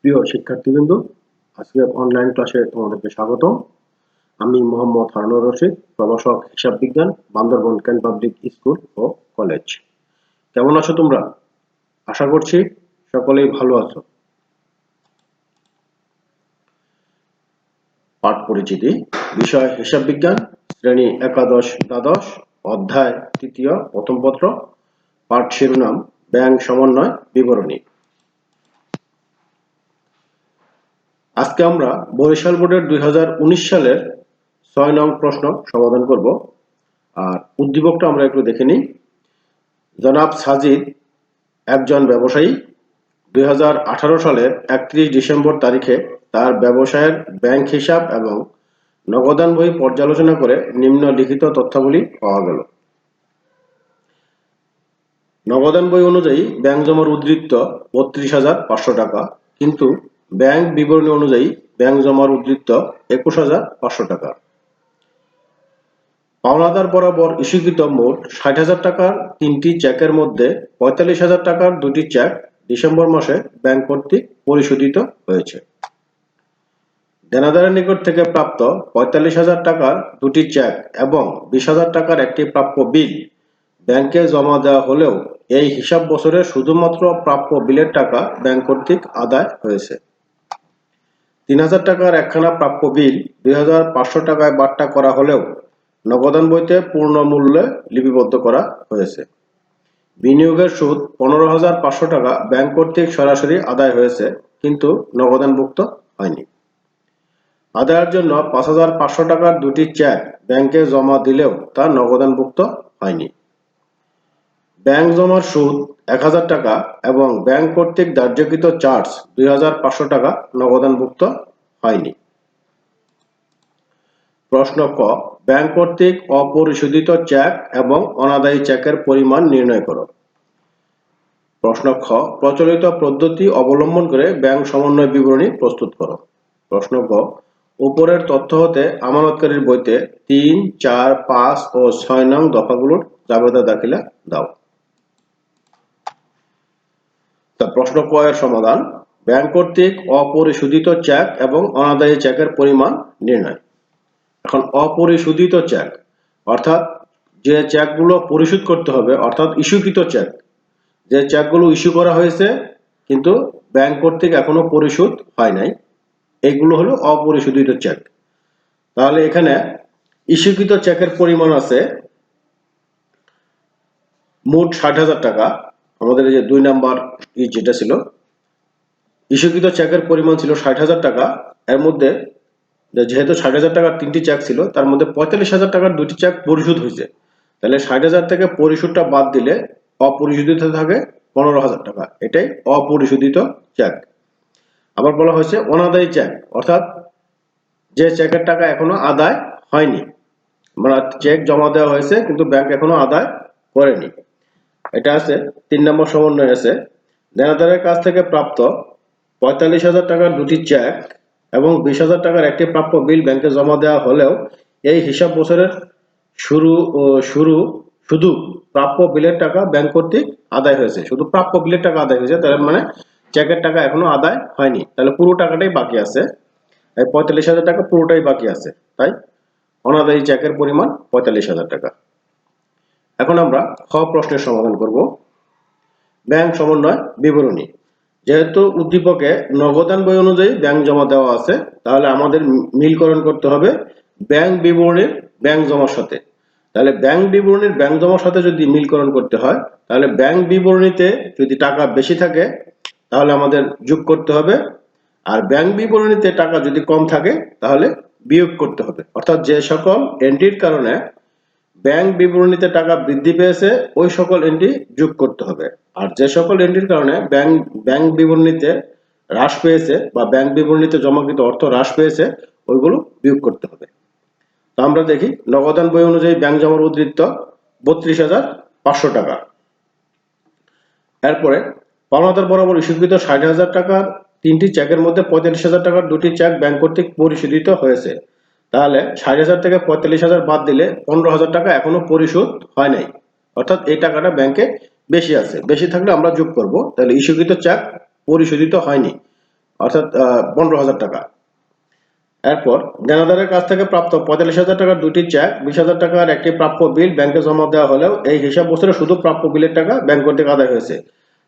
প্রিয় শিক্ষার্থীবৃন্দ, আজকে অনলাইন ক্লাসে তোমাদেরকে স্বাগতম। আমি মোহাম্মদ হারুনুর রশিদ, প্রভাষক হিসাব বিজ্ঞান, বান্দরবান কেন্ট পাবলিক স্কুল ও কলেজ। কেমন আছো তোমরা? আশা করছি সকলেই ভালো আছো। পাঠ পরিচিতি, বিষয় হিসাব বিজ্ঞান, শ্রেণী একাদশ দ্বাদশ, অধ্যায় তৃতীয়, প্রথম পত্র, পাঠ শিরোনাম ব্যাংক সমন্বয় বিবরণী। আজকে আমরা বরিশাল বোর্ডের 2019 সালের 6 নং প্রশ্ন সমাধান করব। আর উদ্দীপকটা আমরা একটু দেখে নিই। জনাব সাজিদ একজন ব্যবসায়ী 2018 সালের 31 ডিসেম্বর তারিখে তার ব্যবসায়ের ব্যাংক হিসাব এবং নগদান বই পর্যালোচনা করে নিম্নলিখিত তথ্যাবলী পাওয়া গেল। নগদান বই অনুযায়ী ব্যাংক জমার উদ্ধৃত্ত 32,500 টাকা, কিন্তু ব্যাংক বিবরণী অনুযায়ী ব্যাংক জমার উদ্ধৃত্ত 21,500 টাকা। পাওনাদার বরাবর ইস্যুকৃত মোট 60,000 টাকার 3টি চেকের মধ্যে 45,000 টাকার 2টি চেক ডিসেম্বর মাসে ব্যাংক কর্তৃক পরিশোধিত হয়েছে। দেনাদারের নিকট থেকে প্রাপ্ত 45,000 টাকার 2টি চেক এবং 20,000 টাকার একটি প্রাপ্য বিল ব্যাংকে জমা দেওয়া হলেও এই হিসাব বছরে শুধুমাত্র প্রাপ্য বিলের টাকা ব্যাংক কর্তৃক আদায় হয়েছে। 3,000 টাকার একখানা প্রাপ্য বিল 2,500 টাকায় বাট্টা করা হলেও নগদান বইতে পূর্ণ মূল্যে লিপিবদ্ধ করা হয়েছে। বিনিয়োগের সুদ 15,500 টাকা ব্যাংক কর্তৃক সরাসরি আদায় হয়েছে, কিন্তু নগদানভুক্ত হয়নি। আদায়ের জন্য 5,500 টাকার 2টি চেক ব্যাংকে জমা দিলেও তা নগদানভুক্ত হয়নি। ব্যাংক জমার সুদ 1,000 টাকা এবং ব্যাংক কর্তৃক ধার্যকৃত চার্জ 2,500 টাকা নগদানভুক্ত হয়নি। প্রশ্ন ক, ব্যাংক কর্তৃক অপরিশোধিত চেক এবং অনাদায়ী চেকের পরিমাণ নির্ণয় করো। প্রশ্ন খ, প্রচলিত পদ্ধতি অবলম্বন করে ব্যাংক সমন্বয় বিবরণী প্রস্তুত করো। প্রশ্ন গ, উপরের তথ্য হতে আমানতকারীর বইতে 3, 4, 5 ও 6 নং দফাগুলোর জাবেদা দাখিলা দাও। প্রশ্ন ক এর সমাধান, ব্যাংক কর্তৃক অপরিশোধিত চেক এবং অনাদায়ী চেকের পরিমাণ নির্ণয়। এখন অপরিশোধিত চেক অর্থাৎ যে চেকগুলো পরিশোধ করতে হবে, অর্থাৎ ইস্যুকৃত চেক, যে চেকগুলো ইস্যু করা হয়েছে কিন্তু ব্যাংক কর্তৃক এখনো পরিশোধ হয় নাই, এইগুলো হলো অপরিশোধিত চেক। তাহলে এখানে ইস্যুকৃত চেকের পরিমাণ আছে মোট 60,000 টাকা। আমাদের এই যে 2 নাম্বার যেটা ছিল, ইস্যুকৃত চেকের পরিমাণ ছিল 60,000 টাকা। এর মধ্যে যেহেতু 60,000 টাকার 3টি চেক ছিল, তার মধ্যে 45,000 টাকার 2টি চেক পরিশোধ হয়েছে। তাহলে 60,000 থেকে পরিশোধটা বাদ দিলে অপরিশোধিত থাকে 15,000 টাকা, এটাই অপরিশোধিত চেক। আবার বলা হয়েছে অনাদায়ী চেক, অর্থাৎ যে চেকের টাকা এখনো আদায় হয়নি, মানে চেক জমা দেওয়া হয়েছে কিন্তু ব্যাংক এখনো আদায় করেনি। এটা আছে 3 নম্বর সমন্বয় আছে, দেনাদারের কাছ থেকে প্রাপ্ত 45,000 টাকার 2টি চেক এবং 20,000 টাকার একটি প্রাপ্য বিল ব্যাংকে জমা দেওয়া হলেও এই হিসাব বছরের শুধু প্রাপ্য বিলের টাকা ব্যাংক কর্তৃক আদায় হয়েছে, শুধু প্রাপ্য বিলের টাকা আদায় হয়েছে। তার মানে চেকের টাকা এখনো আদায় হয়নি, তাহলে পুরো টাকাটাই বাকি আছে। এই 45,000 টাকা পুরোটাই বাকি আছে, তাই অনাদায়ী চেকের পরিমাণ 45,000 টাকা। এখন আমরা খ প্রশ্নের সমাধান করব। ব্যাংক সমন্বয় বিবরণী। যেহেতু উদ্দীপকে নগদান বই অনুযায়ী ব্যাংক জমা দেওয়া আছে, তাহলে আমাদের মিলকরণ করতে হবে ব্যাংক বিবরণীর ব্যাংক জমার সাথে। তাহলে ব্যাংক বিবরণীর ব্যাংক জমার সাথে যদি মিলকরণ করতে হয়, তাহলে ব্যাংক বিবরণীতে যদি টাকা বেশি থাকে তাহলে আমাদের যোগ করতে হবে, আর ব্যাংক বিবরণীতে টাকা যদি কম থাকে তাহলে বিয়োগ করতে হবে। অর্থাৎ যে সকল এন্ট্রির কারণে ব্যাংক বিবরণীতে টাকা বৃদ্ধি পেয়েছে ওই সকল এন্ট্রি যোগ করতে হবে, আর যে সকল এন্ট্রির কারণে ব্যাংক বিবরণীতে হ্রাস পেয়েছে বা ব্যাংক বিবরণীতে জমাকৃত অর্থ হ্রাস পেয়েছে ওইগুলো বিয়োগ করতে হবে। তো আমরা দেখি, নগদান বই অনুযায়ী ব্যাংক জমার উদ্ধৃত্ত 32,500 টাকা। এরপরে পাওনাদার বরাবর ইস্যুকৃত 60,000 টাকার 3টি চেকের মধ্যে 45,000 টাকার 2টি চেক ব্যাংক কর্তৃক পরিশোধিত হয়েছে। তাহলে 60,000 থেকে 45,000 বাদ দিলে 15,000 টাকা এখনো পরিশোধ হয় নাই, অর্থাৎ এই টাকাটা ব্যাংকে বেশি আছে। বেশি থাকলে আমরা যোগ করব, তাহলে ইস্যুকৃত চেক পরিশোধিত হয়নি, অর্থাৎ 15,000 টাকা। এরপর দেনাদারের কাছ থেকে প্রাপ্ত 45,000 টাকার দুটি চেক, 20,000 টাকার একটি প্রাপ্য বিল ব্যাংকে জমা দেওয়া হলেও এই হিসাব বছরে শুধু প্রাপ্য বিলের টাকা ব্যাংক কর্তৃক আদায় হয়েছে।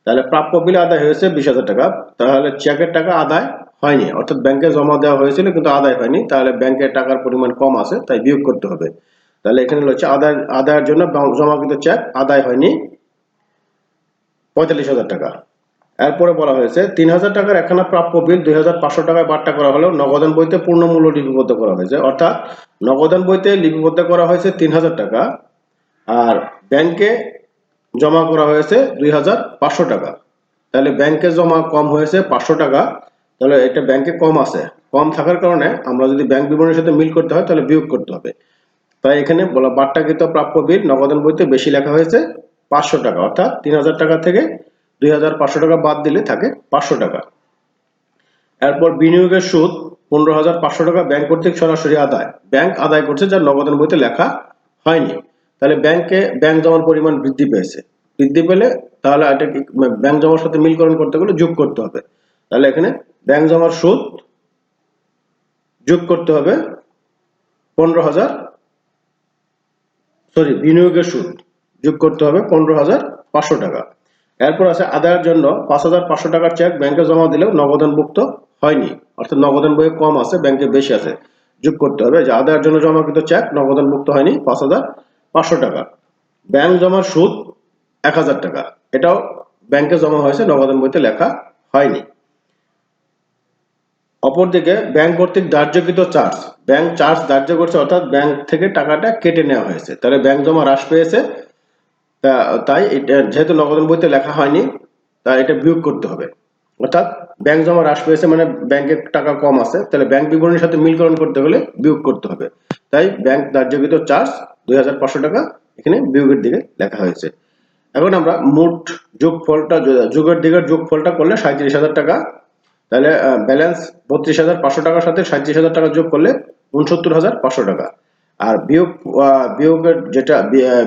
তাহলে প্রাপ্য বিল আদায় হয়েছে 20,000 টাকা, তাহলে চেকের টাকা আদায় হয়নি, অর্থাৎ ব্যাংকে জমা দেওয়া হয়েছিল কিন্তু আদায় হয়নি, তাহলে ব্যাংকের টাকার পরিমাণ কম আছে, তাই বিয়োগ করতে হবে। তাহলে এখানে হচ্ছে আদায়ের জন্য জমাকৃত চেক আদায় হয়নি 45,000 টাকা। এরপরে বলা হয়েছে 3,000 টাকার একখানা প্রাপ্য বিল 2,500 টাকায় বাট্টা করা হলেও নগদান বইতে পূর্ণ মূল্য লিপিবদ্ধ করা হয়েছে, অর্থাৎ নগদান বইতে লিপিবদ্ধ করা হয়েছে 3,000 টাকা আর ব্যাংকে জমা করা হয়েছে 2,500 টাকা। তাহলে ব্যাংকে জমা কম হয়েছে 500 টাকা, তাহলে এটা ব্যাংকে কম আছে, কম থাকার কারণে আমরা যদি ব্যাংক বিবরণীর সাথে মিল করতে হয় তাহলে বিয়োগ করতে হবে। তাই এখানে বলা বাট্টাকৃত প্রাপ্য বিল নগদান বইতে বেশি লেখা হয়েছে 500 টাকা, অর্থাৎ 3,000 টাকা থেকে 2,500 টাকা বাদ দিলে থাকে 500 টাকা। এরপর বিনিয়োগের সুদ 15,500 টাকা ব্যাংক কর্তৃক সরাসরি আদায়, ব্যাংক আদায় করছে যা নগদান বইতে লেখা হয়নি। তাহলে ব্যাংক জমার পরিমাণ বৃদ্ধি পেয়েছে, বৃদ্ধি পেলে তাহলে এটা ব্যাংক জমার সাথে মিলকরণ করতে গেলে যোগ করতে হবে। তাহলে এখানে ব্যাংক জমার সুদ যোগ করতে হবে 15,000, বিনিয়োগের সুদ যোগ করতে হবে 15,500 টাকা। এরপর আছে আদায়ের জন্য 5,500 টাকার চেক ব্যাংকে জমা দিলেও নগদানভুক্ত হয়নি, অর্থাৎ নগদান বইয়ে কম আছে ব্যাংকে বেশি আছে, যোগ করতে হবে যে আদায়ের জন্য জমাকৃত চেক নগদানভুক্ত হয়নি 5,500 টাকা। ব্যাংক জমার সুদ 1,000 টাকা, এটাও ব্যাংকে জমা হয়েছে, নগদান বইতে লেখা হয়নি। অপরদিকে ব্যাংক কর্তৃক ধার্যকৃত চার্জ, ব্যাংক চার্জ ধার্য করছে, অর্থাৎ ব্যাংক থেকে টাকাটা কেটে নেওয়া হয়েছে, তাহলে ব্যাংক জমা হ্রাস পেয়েছে, তাই এটা যেহেতু নগদান বইতে লেখা হয়নি তাই এটা বিয়োগ করতে হবে। অর্থাৎ ব্যাংক জমা হ্রাস পেয়েছে মানে ব্যাংকের টাকা কম আছে, তাহলে ব্যাংক বিবরণীর সাথে মিলকরণ করতে হলে বিয়োগ করতে হবে। তাই ব্যাংক ধার্যকৃত চার্জ 2,500 টাকা এখানে বিয়োগের দিকে লেখা হয়েছে। এখন আমরা মোট যোগফলটা যোগের দিকের যোগফলটা করলে 37,000 টাকা, তাহলে ব্যালেন্স 32,500 টাকার সাথে 37,000 টাকা যোগ করলে 69,500 টাকা। আর বিয়োগের যেটা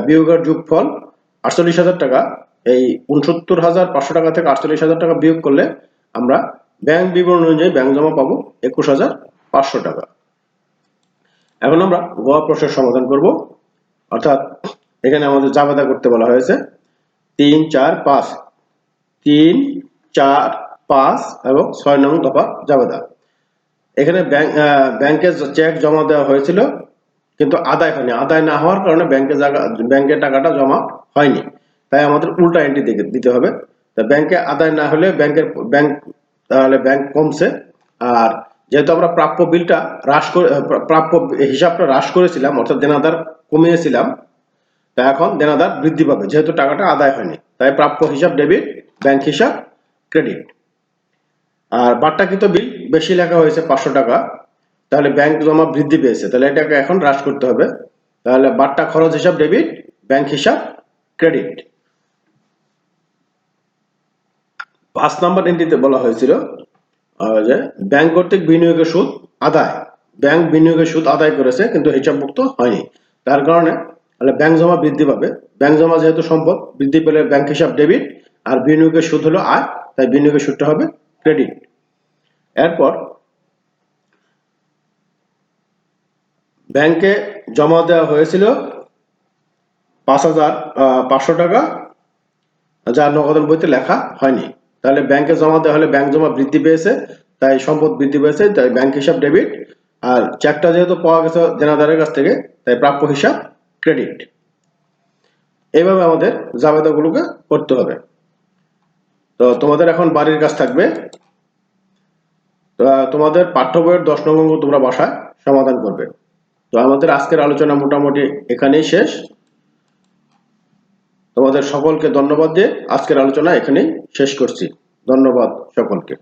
বিয়োগের যোগফল 48,000 টাকা, এই 69,500 টাকা থেকে 48,000 টাকা বিয়োগ করলে আমরা ব্যাংক বিবরণ অনুযায়ী ব্যাংক জমা পাবো 21,500 টাকা। এখন আমরা গ প্রশ্নের সমাধান করব, অর্থাৎ এখানে আমাদের জাবেদা করতে বলা হয়েছে 3, 4, 5, 3, 4, 5 এবং 6 নং দফা জাবেদা। এখানে ব্যাংকে চেক জমা দেওয়া হয়েছিল কিন্তু আদায় হয়নি, আদায় না হওয়ার কারণে ব্যাংকের টাকাটা জমা হয়নি, তাই আমাদের উল্টা এন্ট্রি দিতে হবে। তা ব্যাংকে আদায় না হলে তাহলে ব্যাংক কমছে, আর যেহেতু আমরা প্রাপ্য বিলটা প্রাপ্য হিসাবটা হ্রাস করেছিলাম, অর্থাৎ দেনাদার কমিয়েছিলাম, তা এখন দেনাদার বৃদ্ধি পাবে যেহেতু টাকাটা আদায় হয়নি, তাই প্রাপ্য হিসাব ডেবিট, ব্যাংক হিসাব ক্রেডিট। আর বাট্টাকৃত বিল বেশি লেখা হয়েছে 500 টাকা, তাহলে ব্যাংক জমা বৃদ্ধি পেয়েছে, তাহলে এটাকে এখন হ্রাস করতে হবে। তাহলে বাট্টা খরচ হিসাব ডেবিট, ব্যাংক হিসাব ক্রেডিট। 5 নম্বর এন্ট্রিতে বলা হয়েছিল যে ব্যাংক কর্তৃক বিনিয়োগের সুদ আদায়, ব্যাংক বিনিয়োগের সুদ আদায় করেছে কিন্তু হিসাবভুক্ত হয়নি, তার কারণে তাহলে ব্যাংক জমা বৃদ্ধি পাবে। ব্যাংক জমা যেহেতু সম্পদ, বৃদ্ধি পেলে ব্যাংক হিসাব ডেবিট, আর বিনিয়োগের সুদ হলো আয়, তাই বিনিয়োগের সুদটা হবে ক্রেডিট। এরপর ব্যাংকে জমা দেওয়া হয়েছিল 5,500 টাকা, যা নগদান বইতে লেখা হয়নি, তাহলে ব্যাংকে জমা দেওয়া হলে ব্যাংক জমা বৃদ্ধি পেয়েছে, তাই সম্পদ বৃদ্ধি পেয়েছে, তাই ব্যাংক হিসাব ডেবিট, আর চেকটা যেহেতু পাওয়া গেছে দেনাদারের কাছ থেকে, তাই প্রাপ্য হিসাব ক্রেডিট। এইভাবে আমাদের জাবেদাগুলোকে করতে হবে। তো তোমাদের এখন বাড়ির কাজ থাকবে, তোমাদের পাঠ্য বইয়ের 10 নং অঙ্ক তোমরা বাসায় সমাধান করবে। তো আমাদের আজকের আলোচনা মোটামুটি এখানেই শেষ। তোমাদের সকলকে ধন্যবাদ দিয়ে আজকের আলোচনা এখানেই শেষ করছি। ধন্যবাদ সকলকে।